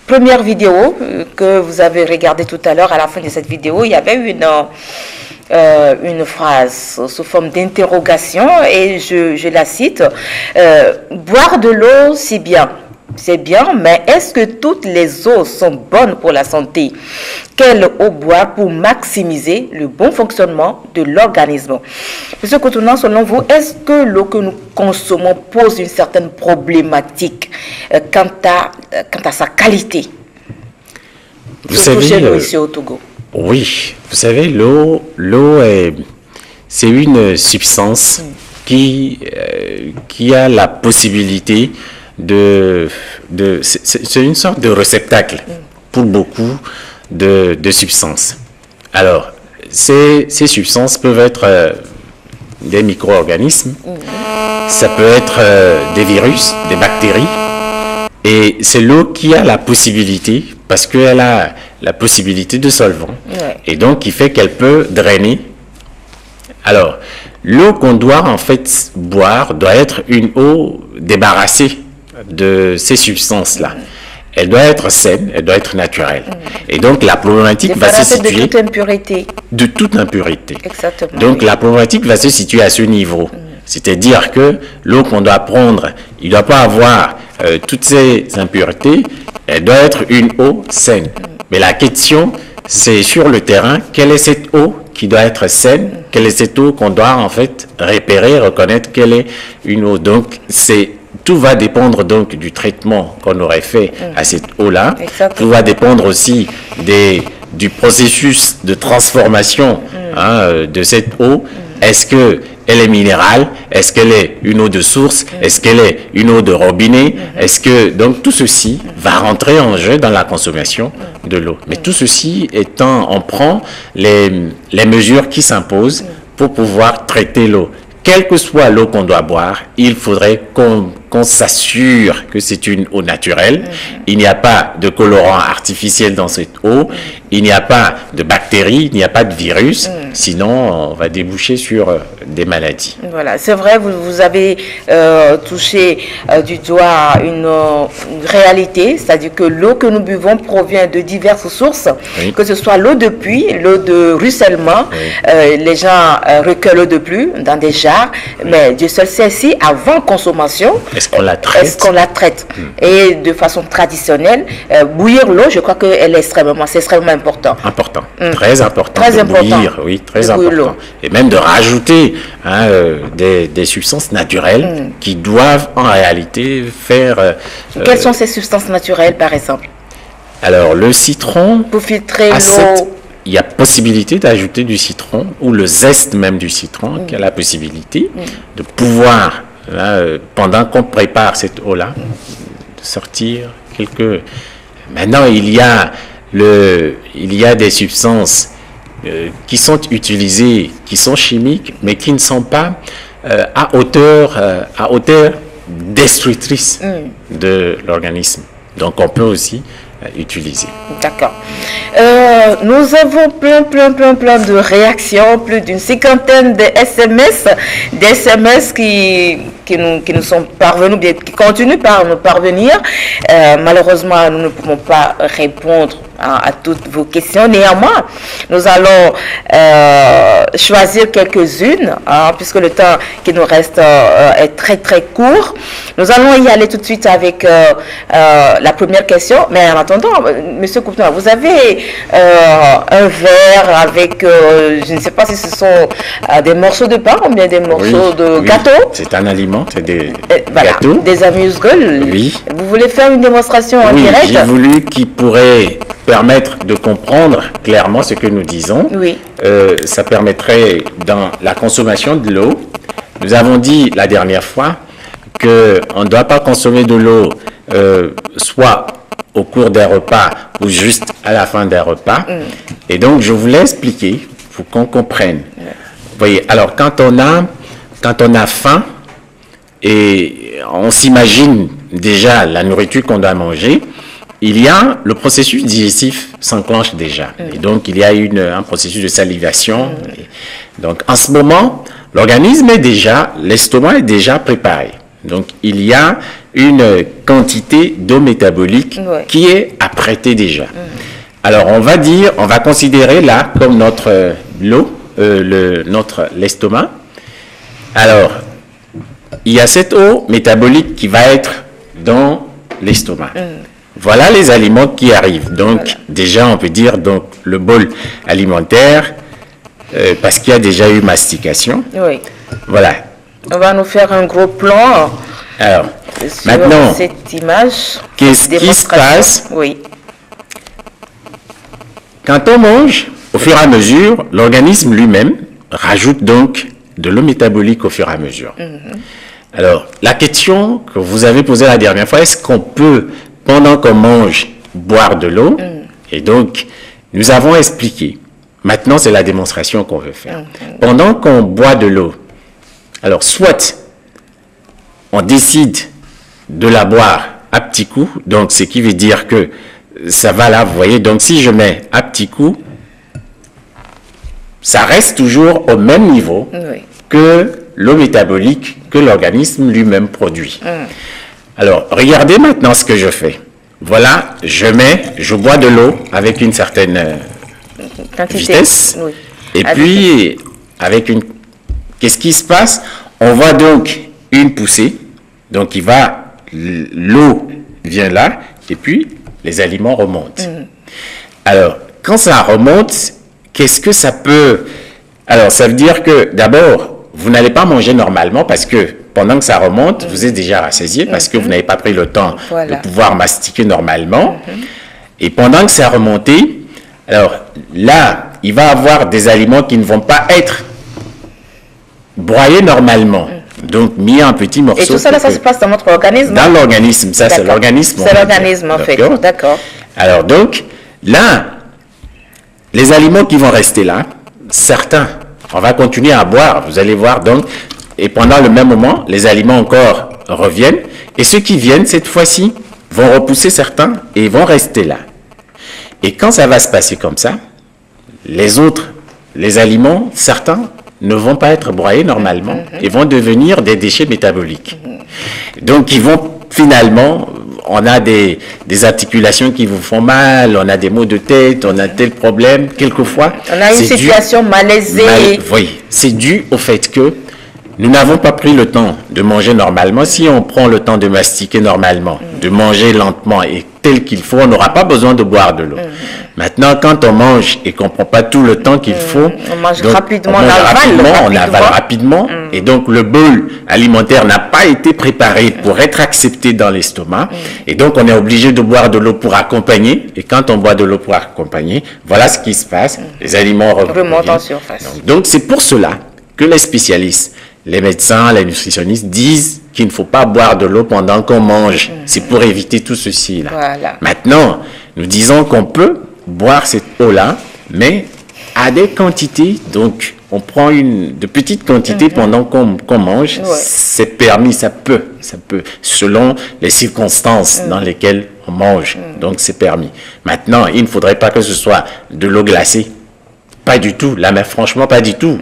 première vidéo que vous avez regardée tout à l'heure, à la fin de cette vidéo, il y avait une phrase sous forme d'interrogation et je la cite. Boire de l'eau, c'est bien. C'est bien, mais est-ce que toutes les eaux sont bonnes pour la santé? Quelle eau boire pour maximiser le bon fonctionnement de l'organisme? Monsieur Kotoumna, selon vous, est-ce que l'eau que nous consommons pose une certaine problématique quant à sa qualité? Vous savez, chez nous ici au Togo. Oui, vous savez, l'eau c'est une substance qui a la possibilité c'est une sorte de réceptacle pour beaucoup de substances. Alors, ces substances peuvent être des micro-organismes, ça peut être des virus, des bactéries, et c'est l'eau qui a la possibilité, parce qu'elle a la possibilité de solvant, et donc qui fait qu'elle peut drainer. Alors, l'eau qu'on doit en fait boire doit être une eau débarrassée de ces substances-là. Elle doit être saine, elle doit être naturelle. Et donc la problématique va se situer... de toute impureté. De toute impureté. Exactement. Donc la problématique va se situer à ce niveau. C'est-à-dire que l'eau qu'on doit prendre, il ne doit pas avoir toutes ces impuretés, elle doit être une eau saine. Mais la question, c'est sur le terrain, quelle est cette eau qui doit être saine, quelle est cette eau qu'on doit en fait repérer, reconnaître quelle est une eau. Donc tout va dépendre donc du traitement qu'on aurait fait à cette eau-là. Tout va dépendre aussi du processus de transformation de cette eau. Est-ce qu'elle est minérale? Est-ce qu'elle est une eau de source? Est-ce qu'elle est une eau de robinet? Donc tout ceci va rentrer en jeu dans la consommation de l'eau. Mais tout ceci étant, on prend les mesures qui s'imposent pour pouvoir traiter l'eau. Quelle que soit l'eau qu'on doit boire, il faudrait qu'on s'assure que c'est une eau naturelle. Il n'y a pas de colorant artificiel dans cette eau. Il n'y a pas de bactéries, il n'y a pas de virus. Sinon, on va déboucher sur des maladies. Voilà, c'est vrai, vous avez touché du doigt une réalité, c'est-à-dire que l'eau que nous buvons provient de diverses sources, que ce soit l'eau de pluie, l'eau de ruissellement. Les gens recueillent l'eau de pluie dans des jarres, mais Dieu seul sait si, avant consommation, est-ce qu'on la traite? Est-ce qu'on la traite? Et de façon traditionnelle, bouillir l'eau, je crois que c'est extrêmement important. Très important. Très important. Bouillir, oui, très important. Et même de rajouter des substances naturelles qui doivent en réalité faire... Quelles sont ces substances naturelles, par exemple? Alors, le citron... Pour filtrer l'eau... Il y a possibilité d'ajouter du citron, ou le zeste même du citron, qui a la possibilité de pouvoir, pendant qu'on prépare cette eau-là, de sortir quelques... Maintenant, il y a des substances qui sont utilisées, qui sont chimiques, mais qui ne sont pas à hauteur destructrice de l'organisme. Donc, on peut aussi utiliser. D'accord. Nous avons plein de réactions, plus d'une cinquantaine de SMS qui nous sont parvenus, qui continuent par nous parvenir. Malheureusement, nous ne pouvons pas répondre à toutes vos questions. Néanmoins, nous allons choisir quelques-unes, puisque le temps qui nous reste est très court. Nous allons y aller tout de suite avec la première question. Mais en attendant, Monsieur Coupetin, vous avez un verre avec, je ne sais pas si ce sont des morceaux de pain ou bien des morceaux de gâteau. C'est un aliment, c'est des gâteaux. Des amuse-gueules. Oui. Vous voulez faire une démonstration en direct? J'ai voulu qu'il pourrait permettre de comprendre clairement ce que nous disons. Oui. Ça permettrait dans la consommation de l'eau. Nous avons dit la dernière fois qu'on ne doit pas consommer de l'eau soit au cours des repas ou juste à la fin des repas. Et donc, je voulais expliquer pour qu'on comprenne. Vous voyez, alors quand on a faim et on s'imagine déjà la nourriture qu'on doit manger, il y a le processus digestif s'enclenche déjà. Et donc, il y a un processus de salivation. Donc, en ce moment, l'organisme l'estomac est déjà préparé. Donc, il y a une quantité d'eau métabolique qui est apprêtée déjà. Alors, on va considérer là comme l'estomac. Alors, il y a cette eau métabolique qui va être dans l'estomac. Voilà les aliments qui arrivent. Donc, déjà, on peut dire donc le bol alimentaire, parce qu'il y a déjà eu mastication. Oui. Voilà. On va nous faire un gros plan. Alors, sur maintenant, cette image. Qu'est-ce qui se passe? Oui. Quand on mange, au fur et à mesure, l'organisme lui-même rajoute donc de l'eau métabolique au fur et à mesure. Alors, la question que vous avez posée la dernière fois, est-ce qu'on peut, pendant qu'on mange, boire de l'eau? Et donc, nous avons expliqué. Maintenant, c'est la démonstration qu'on veut faire. Pendant qu'on boit de l'eau, alors soit on décide de la boire à petits coups, donc ce qui veut dire que ça va là, vous voyez, donc si je mets à petits coups, ça reste toujours au même niveau que l'eau métabolique que l'organisme lui-même produit. Alors, regardez maintenant ce que je fais. Voilà, je bois de l'eau avec une certaine vitesse. Et puis, qu'est-ce qui se passe? On voit donc une poussée. Donc, l'eau vient là, et puis les aliments remontent. Alors, quand ça remonte, qu'est-ce que ça peut... Alors, ça veut dire que, d'abord, vous n'allez pas manger normalement parce que pendant que ça remonte, vous êtes déjà rassasié parce que vous n'avez pas pris le temps de pouvoir mastiquer normalement. Et pendant que ça a remonté, alors là, il va y avoir des aliments qui ne vont pas être broyés normalement. Donc, mis en petits morceaux. Et tout ça, là, ça se passe dans notre organisme? Dans l'organisme, ça c'est l'organisme. C'est l'organisme, en fait. D'accord. Alors donc, là, les aliments qui vont rester là, certains, on va continuer à boire, vous allez voir donc, et pendant le même moment, les aliments encore reviennent, et ceux qui viennent cette fois-ci vont repousser certains et vont rester là. Et quand ça va se passer comme ça, les autres, les aliments, certains ne vont pas être broyés normalement et vont devenir des déchets métaboliques. Donc ils vont finalement, on a des articulations qui vous font mal, on a des maux de tête, on a tel problème, quelquefois. On a une situation malaisée. Oui, c'est dû au fait que nous n'avons pas pris le temps de manger normalement. Si on prend le temps de mastiquer normalement, de manger lentement et tel qu'il faut, on n'aura pas besoin de boire de l'eau. Maintenant, quand on mange et qu'on ne prend pas tout le temps qu'il faut, on mange donc, rapidement, on avale rapidement, et donc le bol alimentaire n'a pas été préparé pour être accepté dans l'estomac, et donc on est obligé de boire de l'eau pour accompagner, et quand on boit de l'eau pour accompagner, voilà ce qui se passe, les aliments remontent en surface. Donc c'est pour cela que les spécialistes, les médecins, les nutritionnistes disent qu'il ne faut pas boire de l'eau pendant qu'on mange. C'est pour éviter tout ceci là. Voilà. Maintenant, nous disons qu'on peut boire cette eau-là, mais à des quantités. Donc, on prend de petites quantités pendant qu'on mange. C'est permis, ça peut, selon les circonstances dans lesquelles on mange. Donc, c'est permis. Maintenant, il ne faudrait pas que ce soit de l'eau glacée. Pas du tout, là, mais franchement, pas du tout.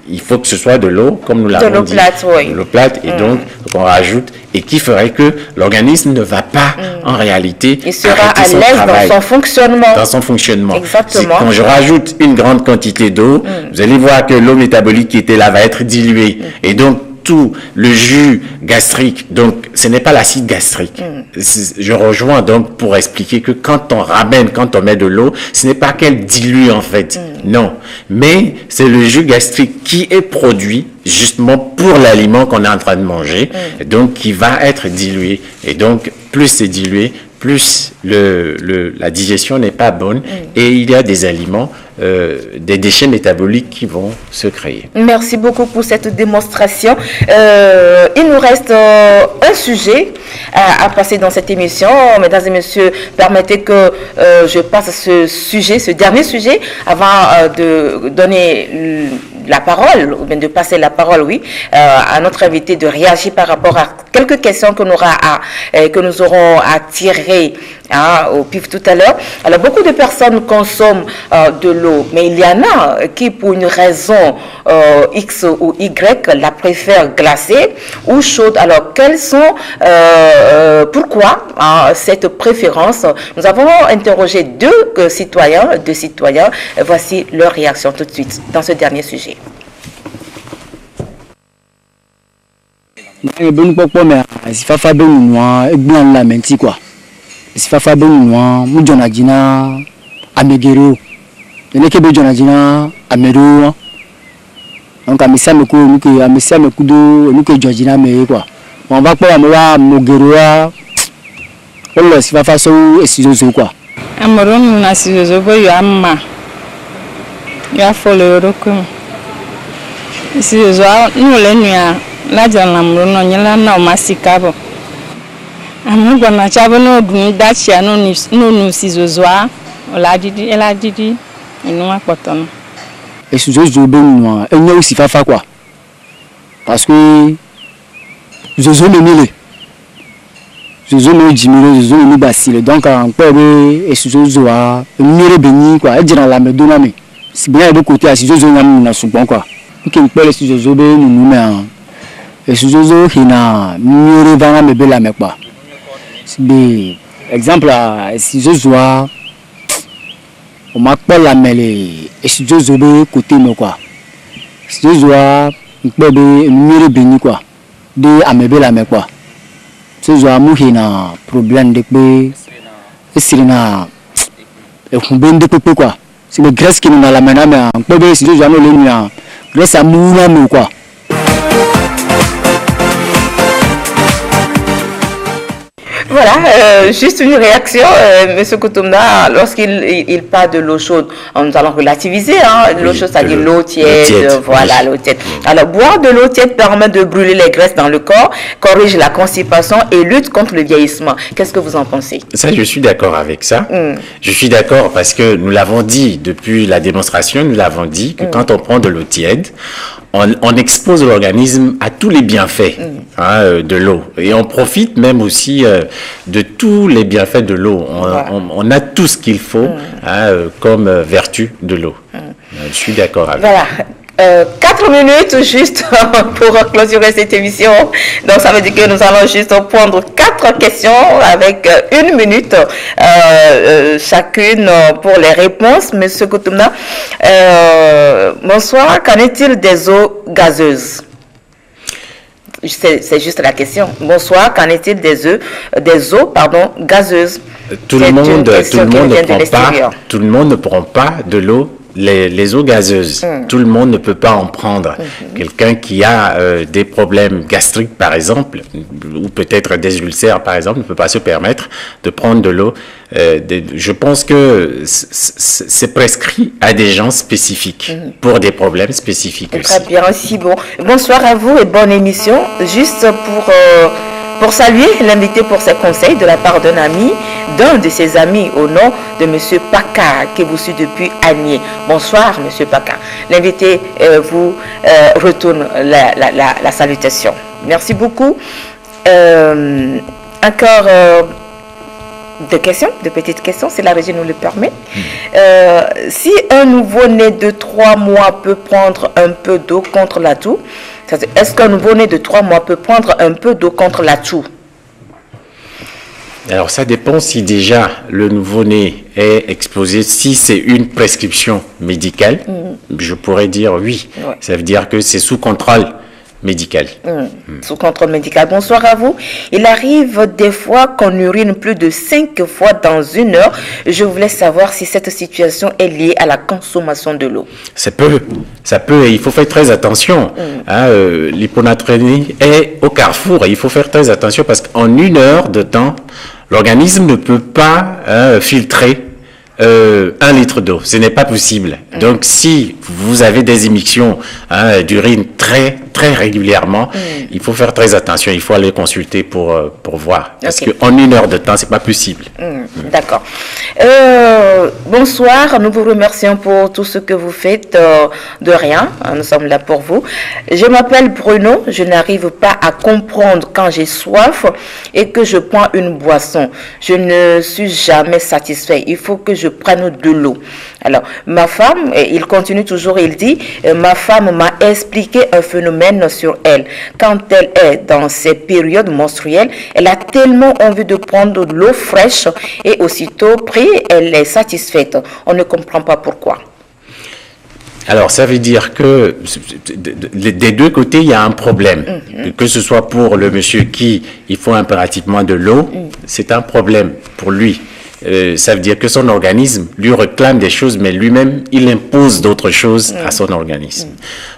Il faut que ce soit de l'eau, comme nous l'avons dit. De l'eau plate, et donc, qu'on rajoute, et qui ferait que l'organisme ne va pas, en réalité, il sera à l'aise dans son fonctionnement. Dans son fonctionnement. Exactement. Quand je rajoute une grande quantité d'eau, vous allez voir que l'eau métabolique qui était là va être diluée. Et donc, tout le jus gastrique, donc ce n'est pas l'acide gastrique. Je rejoins donc pour expliquer que quand on met de l'eau, ce n'est pas qu'elle dilue en fait, non, mais c'est le jus gastrique qui est produit justement pour l'aliment qu'on est en train de manger, donc qui va être dilué, et donc plus c'est dilué, plus la digestion n'est pas bonne, et il y a des aliments, des déchets métaboliques qui vont se créer. Merci beaucoup pour cette démonstration. Il nous reste un sujet à passer dans cette émission. Mesdames et messieurs, permettez que je passe ce dernier sujet avant de donner la parole, ou bien de passer la parole, à notre invité de réagir par rapport à quelques questions que nous aurons à tirer au pif tout à l'heure. Alors, beaucoup de personnes consomment de l'eau, mais il y en a qui, pour une raison X ou Y, la préfèrent glacée ou chaude. Alors, pourquoi cette préférence? Nous avons interrogé deux citoyens. Voici leur réaction tout de suite dans ce dernier sujet. Sifafa benunwa mujona jina amegero neneke bejona jina amero donc amisa meku nuke amisa mekudo nuke jojina me quoi on va pas amwa mogero a olo sifafa so esizozo quoi amoro na sizozo bo yo amma ya folo roku Si Zozoa, nous les nuits, là, dans la moulon, il y a un massicabo. Nous avons un chabon d'Achia, nous, si Zozoa, elle a dit, et nous a coton. Et si Zozo, ben, il y a aussi Fafa quoi. Parce que Zozo me mille. Zozo me dit, Zozo me bacille. Donc, en quoi, et si Zozo a mire béni, quoi, et dire la me donne. Si bien de côté, si Zozo n'a pas quoi. Qui me parle si Zozo be nous mais et si Zozo hina mire vana me bela me quoi. Si exemple si Zozo on m'appelle la mêlée et si Zozo be côté me quoi. Si Zozo be mire béni quoi. De amebela me quoi. Si Zozo mu hina problème de be et sirina et on bende pepe quoi. C'est le Grèce qui nous a la main mais on peut si Zozo no le nuit grâce à Mouna quoi. Voilà, juste une réaction, Monsieur Koutoumna, lorsqu'il parle de l'eau chaude, nous allons relativiser, hein, l'eau chaude, c'est-à-dire l'eau tiède, voilà, l'eau tiède. Alors, boire de l'eau tiède permet de brûler les graisses dans le corps, corrige la constipation et lutte contre le vieillissement. Qu'est-ce que vous en pensez? Ça, je suis d'accord avec ça. Je suis d'accord parce que nous l'avons dit depuis la démonstration, nous l'avons dit que quand on prend de l'eau tiède, on expose l'organisme à tous les bienfaits de l'eau. Et on profite même aussi de tous les bienfaits de l'eau. On a tout ce qu'il faut comme vertu de l'eau. Je suis d'accord avec ça. 4 minutes juste pour clôturer cette émission. Donc ça veut dire que nous allons juste prendre 4 questions avec 1 minute chacune pour les réponses. Monsieur Koutoumna, bonsoir. Qu'en est-il des eaux gazeuses? C'est juste la question. Bonsoir. Qu'en est-il des eaux gazeuses? Tout le monde ne prend pas de l'eau. Les eaux gazeuses, tout le monde ne peut pas en prendre. Quelqu'un qui a des problèmes gastriques, par exemple, ou peut-être des ulcères, par exemple, ne peut pas se permettre de prendre de l'eau. Je pense que c'est prescrit à des gens spécifiques, pour des problèmes spécifiques aussi. Très bien, aussi. Bon. Bonsoir à vous et bonne émission. Juste pour saluer l'invité pour ses conseils de la part d'un de ses amis au nom de M. Paka, qui vous suit depuis Agné. Bonsoir, M. Paka. L'invité vous retourne la salutation. Merci beaucoup. Encore de petites questions, si la régie nous le permet. Si un nouveau-né de 3 mois peut prendre un peu d'eau contre la toux, est-ce qu'un nouveau-né de 3 mois peut prendre un peu d'eau contre la toux? Alors ça dépend si déjà le nouveau-né est exposé, si c'est une prescription médicale, je pourrais dire oui. Ça veut dire que c'est sous contrôle médical. Sous contrôle médical. Bonsoir à vous. Il arrive des fois qu'on urine plus de 5 fois dans 1 heure. Je voulais savoir si cette situation est liée à la consommation de l'eau. Ça peut, et il faut faire très attention. L'hyponatrémie est au carrefour et il faut faire très attention parce qu'en 1 heure de temps, l'organisme ne peut pas filtrer 1 litre d'eau. Ce n'est pas possible. Donc, si vous avez des émissions d'urine très régulièrement, il faut faire très attention. Il faut aller consulter pour voir. Parce qu'en 1 heure de temps, c'est pas possible. D'accord. Bonsoir. Nous vous remercions pour tout ce que vous faites. De rien. Nous sommes là pour vous. Je m'appelle Bruno. Je n'arrive pas à comprendre quand j'ai soif et que je prends une boisson. Je ne suis jamais satisfait. Il faut que je prenne de l'eau. Alors, ma femme, il continue toujours, il dit, ma femme m'a expliqué un phénomène sur elle. Quand elle est dans ses périodes menstruelles, elle a tellement envie de prendre de l'eau fraîche et aussitôt pris, elle est satisfaite. On ne comprend pas pourquoi. Alors, ça veut dire que des deux côtés, il y a un problème. Que ce soit pour le monsieur qui, il faut impérativement de l'eau, c'est un problème pour lui. Ça veut dire que son organisme lui réclame des choses, mais lui-même, il impose d'autres choses à son organisme.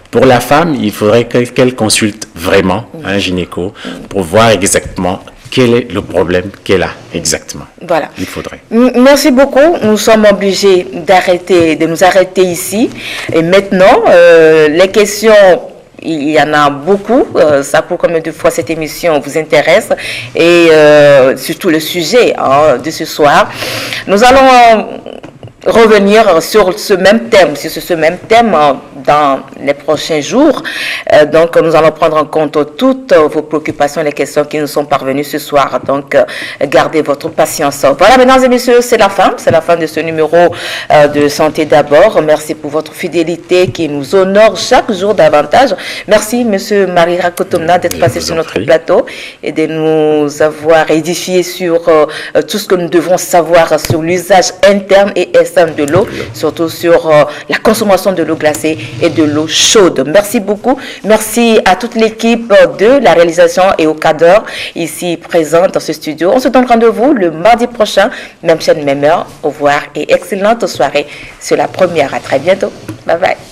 Pour la femme, il faudrait qu'elle consulte vraiment un gynéco pour voir exactement quel est le problème qu'elle a exactement. Voilà. Il faudrait. Merci beaucoup. Nous sommes obligés de nous arrêter ici. Et maintenant, les questions il y en a beaucoup. Ça pour combien de fois cette émission vous intéresse et surtout le sujet de ce soir. Nous allons revenir sur ce même thème, dans les prochains jours. Donc, nous allons prendre en compte toutes vos préoccupations, les questions qui nous sont parvenues ce soir. Donc, gardez votre patience. Voilà, mesdames et messieurs, c'est la fin de ce numéro de Santé d'abord. Merci pour votre fidélité qui nous honore chaque jour davantage. Merci, monsieur Marie Rakotomna, d'être passé sur notre plateau et de nous avoir édifié sur tout ce que nous devons savoir sur l'usage interne et externe de l'eau, surtout sur la consommation de l'eau glacée et de l'eau chaude. Merci beaucoup. Merci à toute l'équipe de la réalisation et au cadre ici présent dans ce studio. On se donne rendez-vous le mardi prochain, même chaîne, même heure. Au revoir et excellente soirée sur la première. À très bientôt. Bye bye.